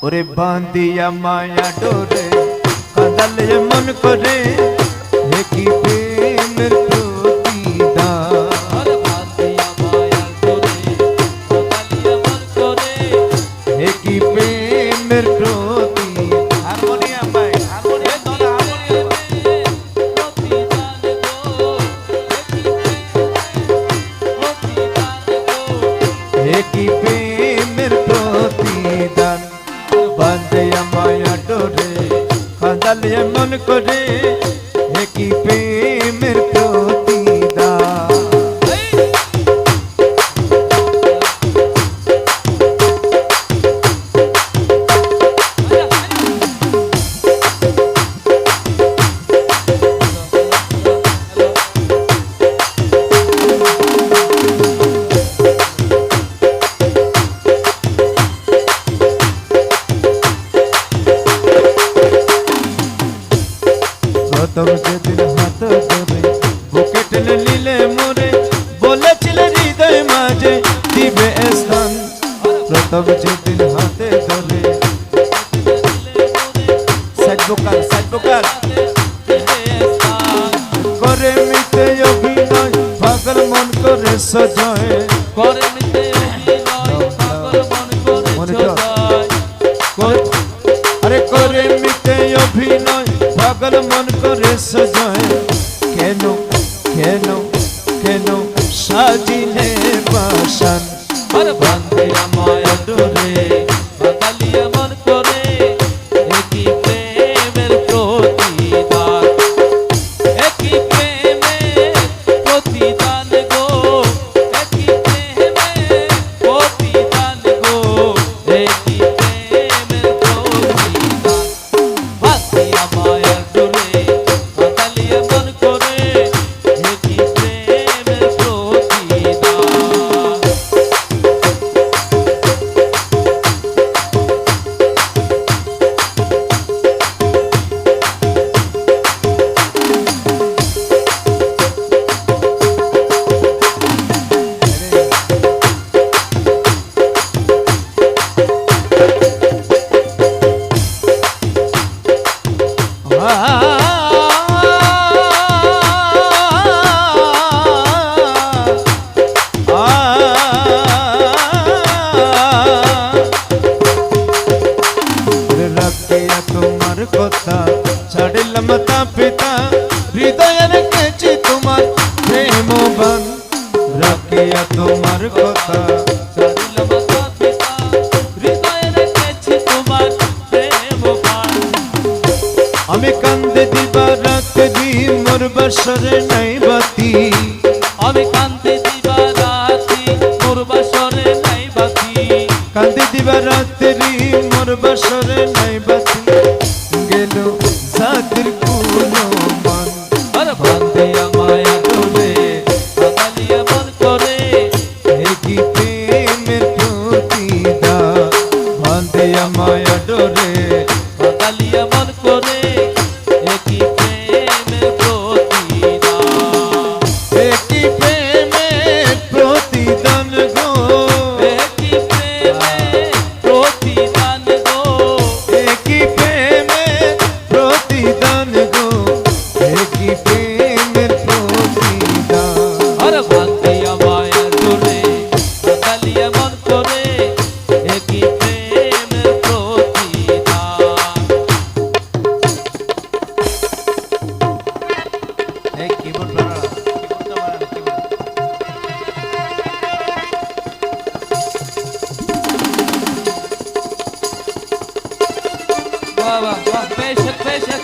ওরে বাঁধিয়া মায়া ডোরে কাঁদালে মন করে হে কি প্রেমের প্রতিদান হে কি প্রেমের প্রতিদান হারমোনিয়াম ভাই হে কি প্রেমের প্রতিদান বাঁধিয়া মায়া ডোরে কাঁদালে মন করে হে কি প্রেমের প্রতিদান প্রথম যেদিন হাত ধরে বুকে টেনে নিলে মোরে বলেছিলে হৃদয় মাঝে দিবে স্থান প্রথম যেদিন হাতে ধরে সাইড ভোকাল করে মিতে অভিনয় পাগল মন করে সজয় করে মিতে অভিনয় পাগল মন করে সজয় আরে করে মিতে অভিনয় পাগল মন করে সজয় কেন কেন কেন সাজিলে বাসন আর বাঁধে মায়া ডোরে কাঁদালিয়া মন করে একই প্রেমের প্রতিদান একই প্রেমের প্রতিদান গো একই প্রেমের প্রতিদান গো একই প্রেমের প্রতিদান বাঁধে মায়া ডোরে কাঁদালিয়া মন করে একই প্রেমের প্রতিদান তোমার কথা ছাড়িলাম তা পিতা হৃদয়ে রেখেছি তোমার প্রেম বান রাখিয়া তোমার কথা ছাড়িলাম তা পিতা হৃদয়ে রেখেছি তোমার প্রেম বান আমি কান্দে দিবা রাত্রি মোর বাসরে নাই বাতি আমি কান্দে দিবা রাতি মোর বাসরে নাই বাতি কান্দে দিবা রাত্রি মোর বাসরে নাই বাতি গেল জাতির কোনো মান আর বাঁধে মায়া ডোরে কাঁদালিয়া মন করে হে কি প্রেমের প্রতিদান বাঁধে মায়া ডোরে কাঁদালিয়া মন করে একই প্রেমের প্রতিদান হে কি প্রেমের প্রতিদান গো একই প্রেমের প্রতিদান গো হে কি প্রেমের প্রতিদান গো হে কি প্রেমের প্রতিদান আর বাঁধে মায়া ডোরে কাঁদালিয়া মন করে একই প্রেমের প্রতিদান এই কিবোর্ড বানানো কিবোর্ডটা বানানো কিবোর্ড वाह वाह वाह बेशक बेशक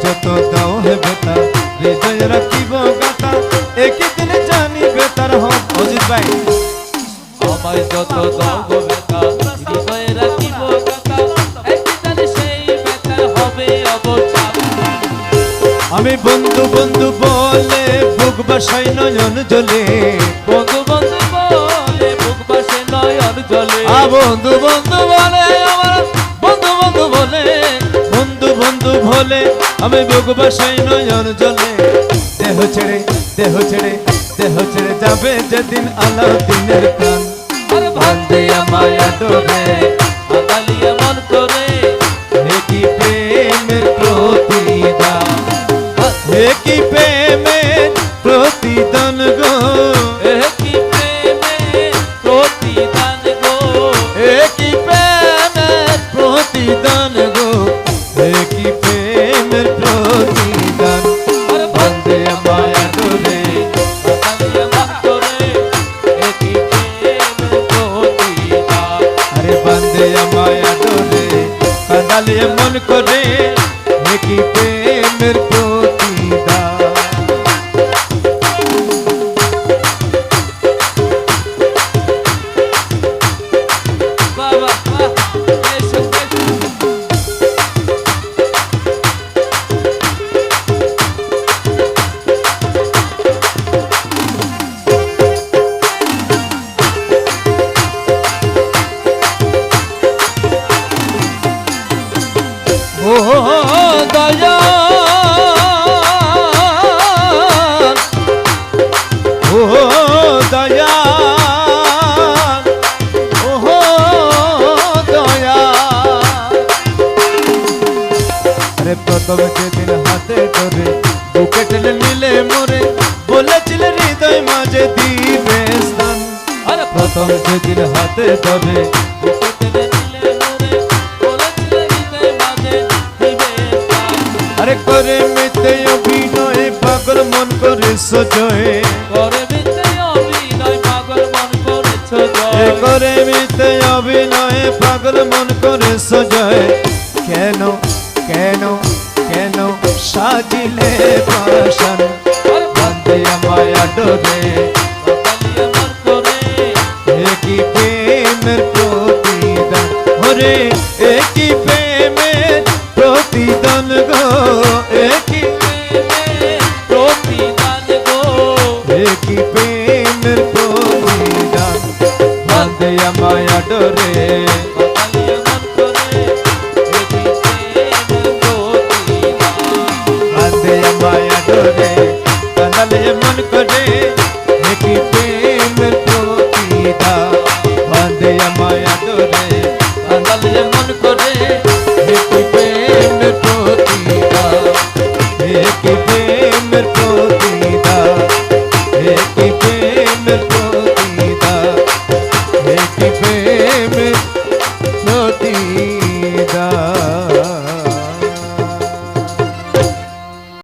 যত দাও হে বেতা হৃদয় রাখিব গাতা একই দিন জানিবে তার হক অজিত ভাই আমায় যত দাও গো বেতা হৃদয়ে রাখিব কথা একদিন সেই বেতার হবে অবসান আমি বন্ধু বন্ধু বলে বুক বাসাই নয়ন জ্বলে বন্ধু বন্ধু বলে বুক বাসে নয়ন জলে বন্ধু বন্ধু বলে আমার বন্ধু বন্ধু বলে বন্ধু বন্ধু বলে আমি বুক বাসাই নয়ন জ্বলে দেহ ছেড়ে দেহ ছেড়ে দেহ ছেড়ে যাবে যেদিন আলাউদ্দিনের প্রাণ আর ভান্তে আমায় ডোবে আদালিয়া মন করে হে কি প্রেমের প্রতিদান হে কি প্রেমের প্রতিদান গো এ কি প্রেমে প্রতিদান গো হে কি প্রেমের প্রতিদান গো হে কি প্রেমের প্রতিদান আর বন্দে মায়া ডোরে আদালিয়া মন করে এ কি প্রেমে প্রতিদান আরে বন্দে মায়া ডোরে কাঁদালে মন করে হে কি প্রেমের প্রতিদান বাবা এসো ও দয়া ও দয়া ও দয়া আরে প্রথম যেদিন হাতে ধরে বুকে টেনে নিলে মোরে বলেছিলে হৃদয় মাঝে দিবে স্থান আর প্রথম যেদিন হাতে ধরে বুকেতে নিলে মোরে বলেছিলে হৃদয় মাঝে দিবে স্থান আরে করে মিথ্যে অভিনয় পাগল মন করে সজয়ে করে মিথ্যে অভিনয় পাগল মন করেছ এ জয় করে মিথ্যে অভিনয় পাগল মন করে সজয় কেন কেন কেন সাজিলে পাশান আর বন্দে মায়া ডোরে আদালিয়া মন করে হে কি প্রেমের প্রতিদান ওরে এ কি প্রেমের প্রতিদান গো এ কি প্রেমে প্রতিদান গো হে কি প্রেমের প্রতিদান বন্দে মায়া ডোরে আদালিয়া মন করে এ কি প্রেমে প্রতিদান বন্দে মায়া ডোরে কাঁদালে মন করে হে কি প্রেমের প্রতিদান বন্দে মায়া ডোরে কাঁদালে মন করে হে কি প্রেমের প্রতিদান হে কি প্রেমের প্রতিদান